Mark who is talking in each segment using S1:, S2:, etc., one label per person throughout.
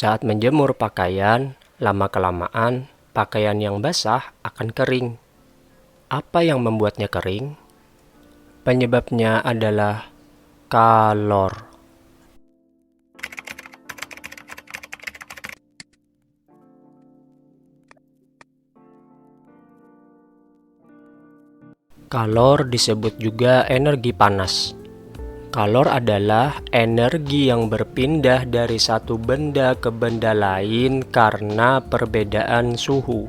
S1: Saat menjemur pakaian, lama-kelamaan pakaian yang basah akan kering. Apa yang membuatnya kering? Penyebabnya adalah kalor. Kalor disebut juga energi panas. Kalor adalah energi yang berpindah dari satu benda ke benda lain karena perbedaan suhu.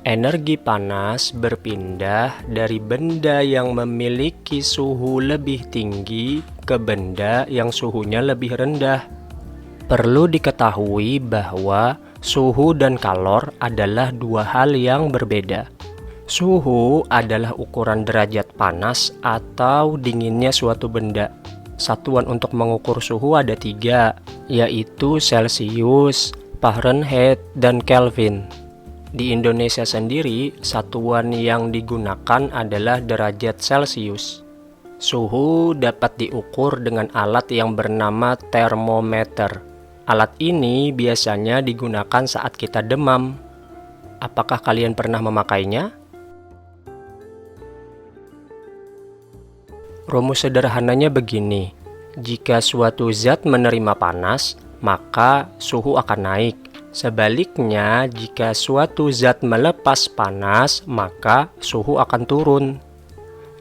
S1: Energi panas berpindah dari benda yang memiliki suhu lebih tinggi ke benda yang suhunya lebih rendah. Perlu diketahui bahwa suhu dan kalor adalah dua hal yang berbeda. Suhu adalah ukuran derajat panas atau dinginnya suatu benda. Satuan untuk mengukur suhu ada 3, yaitu Celcius, Fahrenheit, dan Kelvin. Di Indonesia sendiri, satuan yang digunakan adalah derajat Celcius. Suhu dapat diukur dengan alat yang bernama termometer. Alat ini biasanya digunakan saat kita demam. Apakah kalian pernah memakainya? Rumus sederhananya begini, jika suatu zat menerima panas, maka suhu akan naik. Sebaliknya, jika suatu zat melepas panas, maka suhu akan turun.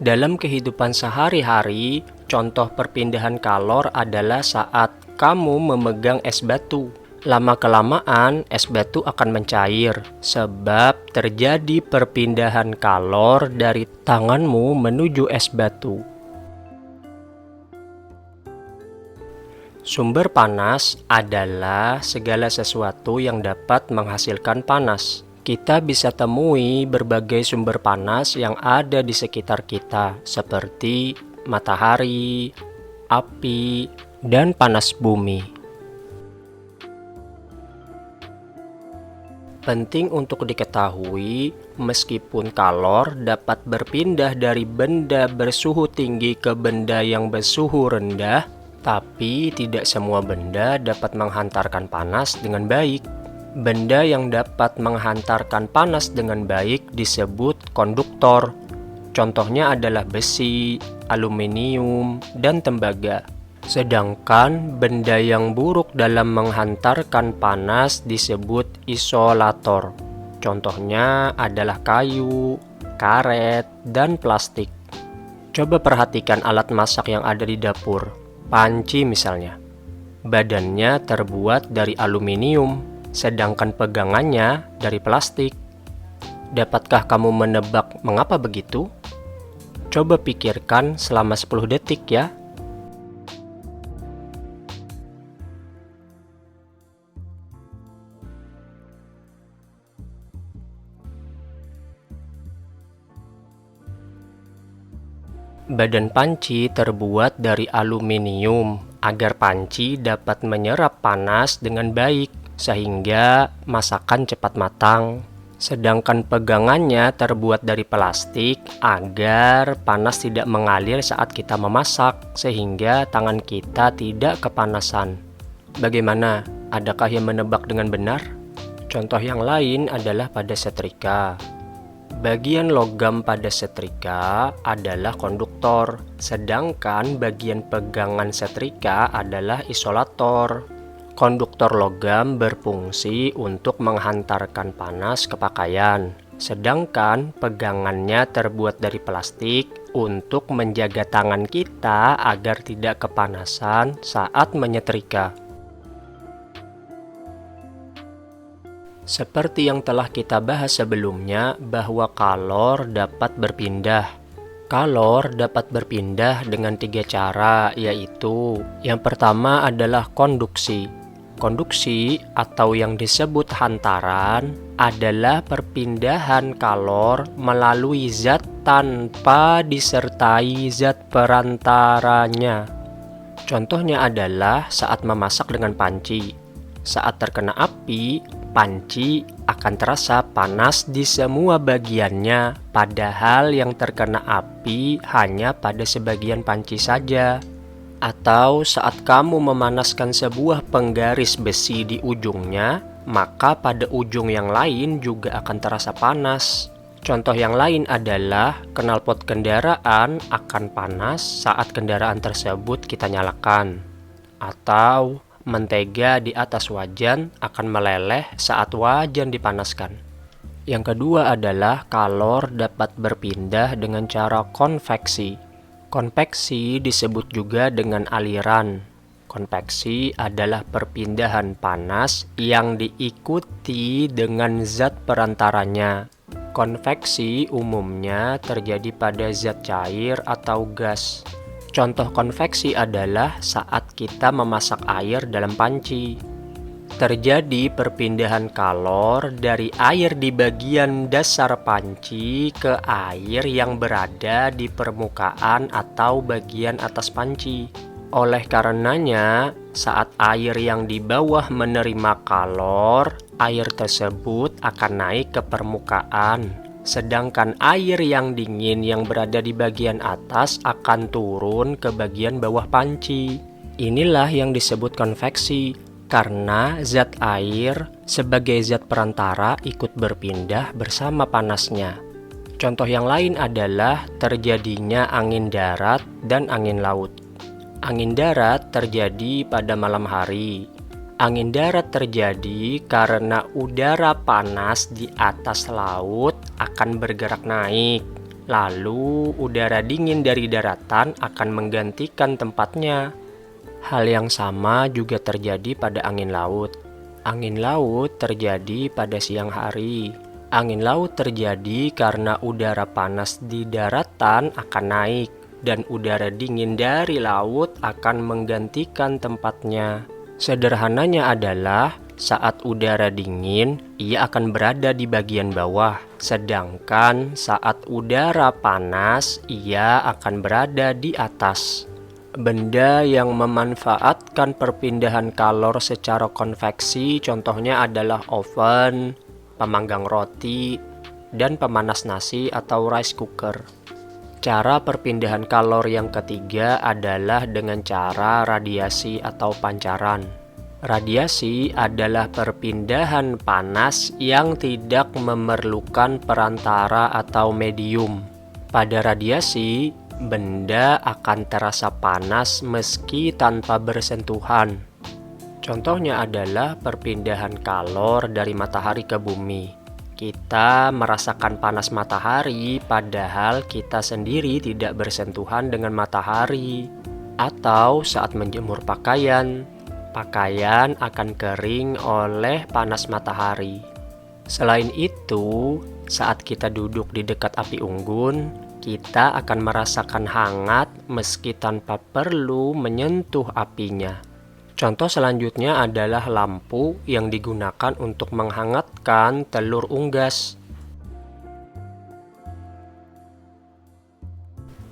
S1: Dalam kehidupan sehari-hari, contoh perpindahan kalor adalah saat kamu memegang es batu. Lama-kelamaan, es batu akan mencair, sebab terjadi perpindahan kalor dari tanganmu menuju es batu. Sumber panas adalah segala sesuatu yang dapat menghasilkan panas. Kita bisa temui berbagai sumber panas yang ada di sekitar kita, seperti matahari, api, dan panas bumi. Penting untuk diketahui, meskipun kalor dapat berpindah dari benda bersuhu tinggi ke benda yang bersuhu rendah, tapi tidak semua benda dapat menghantarkan panas dengan baik. Benda yang dapat menghantarkan panas dengan baik disebut konduktor. Contohnya adalah besi, aluminium, dan tembaga. Sedangkan benda yang buruk dalam menghantarkan panas disebut isolator. Contohnya adalah kayu, karet, dan plastik. Coba perhatikan alat masak yang ada di dapur. Panci misalnya, badannya terbuat dari aluminium, sedangkan pegangannya dari plastik. Dapatkah kamu menebak mengapa begitu? Coba pikirkan selama 10 detik ya. Badan panci terbuat dari aluminium agar panci dapat menyerap panas dengan baik sehingga masakan cepat matang. Sedangkan pegangannya terbuat dari plastik agar panas tidak mengalir saat kita memasak sehingga tangan kita tidak kepanasan. Bagaimana? Adakah yang menebak dengan benar? Contoh yang lain adalah pada setrika. Bagian logam pada setrika adalah konduktor, sedangkan bagian pegangan setrika adalah isolator. Konduktor logam berfungsi untuk menghantarkan panas ke pakaian, sedangkan pegangannya terbuat dari plastik untuk menjaga tangan kita agar tidak kepanasan saat menyetrika. Seperti yang telah kita bahas sebelumnya bahwa kalor dapat berpindah. Kalor dapat berpindah dengan 3 cara, yaitu yang pertama adalah konduksi. Konduksi atau yang disebut hantaran adalah perpindahan kalor melalui zat tanpa disertai zat perantaranya. Contohnya adalah saat memasak dengan panci. Saat terkena api, panci akan terasa panas di semua bagiannya, padahal yang terkena api hanya pada sebagian panci saja. Atau saat kamu memanaskan sebuah penggaris besi di ujungnya, maka pada ujung yang lain juga akan terasa panas. Contoh yang lain adalah knalpot kendaraan akan panas saat kendaraan tersebut kita nyalakan. Atau mentega di atas wajan akan meleleh saat wajan dipanaskan. Yang kedua adalah kalor dapat berpindah dengan cara konveksi. Konveksi disebut juga dengan aliran. Konveksi adalah perpindahan panas yang diikuti dengan zat perantaranya. Konveksi umumnya terjadi pada zat cair atau gas. Contoh konveksi adalah saat kita memasak air dalam panci. Terjadi perpindahan kalor dari air di bagian dasar panci ke air yang berada di permukaan atau bagian atas panci. Oleh karenanya, saat air yang di bawah menerima kalor, air tersebut akan naik ke permukaan. Sedangkan air yang dingin yang berada di bagian atas akan turun ke bagian bawah panci. Inilah yang disebut konveksi. Karena zat air sebagai zat perantara ikut berpindah bersama panasnya. Contoh yang lain adalah terjadinya angin darat dan angin laut. Angin darat terjadi pada malam hari. Angin darat terjadi karena udara panas di atas laut akan bergerak naik. Lalu udara dingin dari daratan akan menggantikan tempatnya. Hal yang sama juga terjadi pada angin laut. Angin laut terjadi pada siang hari. Angin laut terjadi karena udara panas di daratan akan naik dan udara dingin dari laut akan menggantikan tempatnya. Sederhananya adalah saat udara dingin, ia akan berada di bagian bawah, sedangkan saat udara panas, ia akan berada di atas. Benda yang memanfaatkan perpindahan kalor secara konveksi contohnya adalah oven, pemanggang roti, dan pemanas nasi atau rice cooker. Cara perpindahan kalor yang ketiga adalah dengan cara radiasi atau pancaran. Radiasi adalah perpindahan panas yang tidak memerlukan perantara atau medium. Pada radiasi, benda akan terasa panas meski tanpa bersentuhan. Contohnya adalah perpindahan kalor dari matahari ke bumi. Kita merasakan panas matahari padahal kita sendiri tidak bersentuhan dengan matahari. Atau saat menjemur pakaian, pakaian akan kering oleh panas matahari. Selain itu, saat kita duduk di dekat api unggun, kita akan merasakan hangat meski tanpa perlu menyentuh apinya. Contoh selanjutnya adalah lampu yang digunakan untuk menghangatkan telur unggas.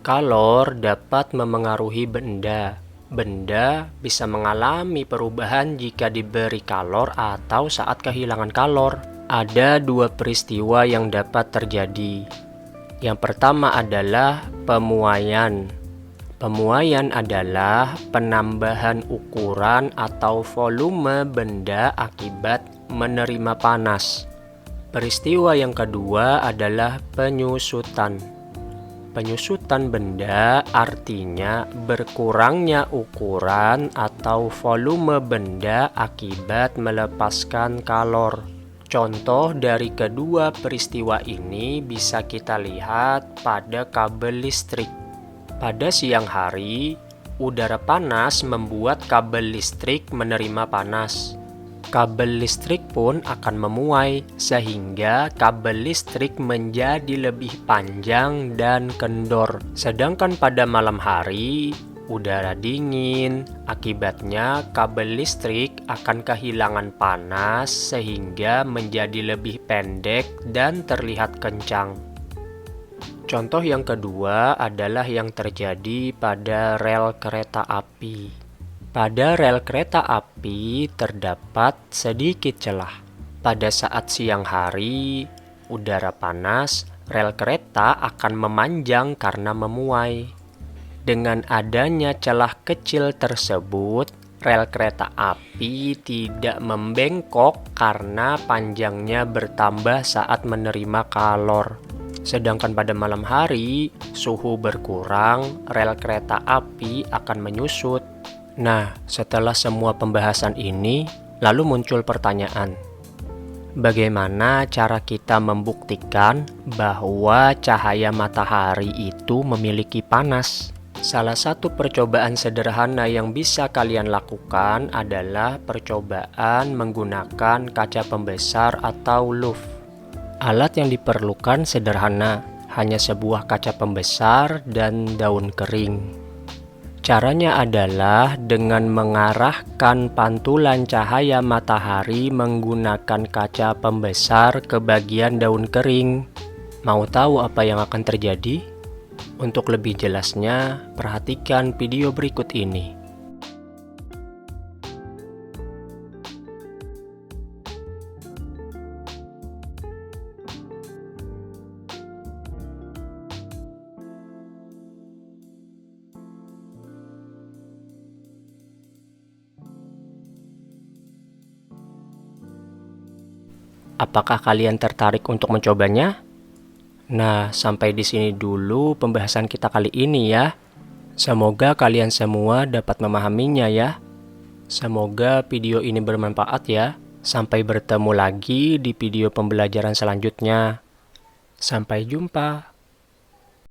S1: Kalor dapat memengaruhi benda. Benda bisa mengalami perubahan jika diberi kalor atau saat kehilangan kalor. Ada dua peristiwa yang dapat terjadi. Yang pertama adalah pemuaian. Pemuaian adalah penambahan ukuran atau volume benda akibat menerima panas. Peristiwa yang kedua adalah penyusutan. Penyusutan benda artinya berkurangnya ukuran atau volume benda akibat melepaskan kalor. Contoh dari kedua peristiwa ini bisa kita lihat pada kabel listrik. Pada siang hari, udara panas membuat kabel listrik menerima panas. Kabel listrik pun akan memuai, sehingga kabel listrik menjadi lebih panjang dan kendor. Sedangkan pada malam hari, udara dingin, akibatnya kabel listrik akan kehilangan panas sehingga menjadi lebih pendek dan terlihat kencang. Contoh yang kedua adalah yang terjadi pada rel kereta api. Pada rel kereta api terdapat sedikit celah. Pada saat siang hari, udara panas, rel kereta akan memanjang karena memuai. Dengan adanya celah kecil tersebut, rel kereta api tidak membengkok karena panjangnya bertambah saat menerima kalor. Sedangkan pada malam hari, suhu berkurang, rel kereta api akan menyusut. Nah, setelah semua pembahasan ini, lalu muncul pertanyaan. Bagaimana cara kita membuktikan bahwa cahaya matahari itu memiliki panas? Salah satu percobaan sederhana yang bisa kalian lakukan adalah percobaan menggunakan kaca pembesar atau lup. Alat yang diperlukan sederhana, hanya sebuah kaca pembesar dan daun kering. Caranya adalah dengan mengarahkan pantulan cahaya matahari menggunakan kaca pembesar ke bagian daun kering. Mau tahu apa yang akan terjadi? Untuk lebih jelasnya, perhatikan video berikut ini. Apakah kalian tertarik untuk mencobanya? Nah, sampai di sini dulu pembahasan kita kali ini ya. Semoga kalian semua dapat memahaminya ya. Semoga video ini bermanfaat ya. Sampai bertemu lagi di video pembelajaran selanjutnya. Sampai jumpa.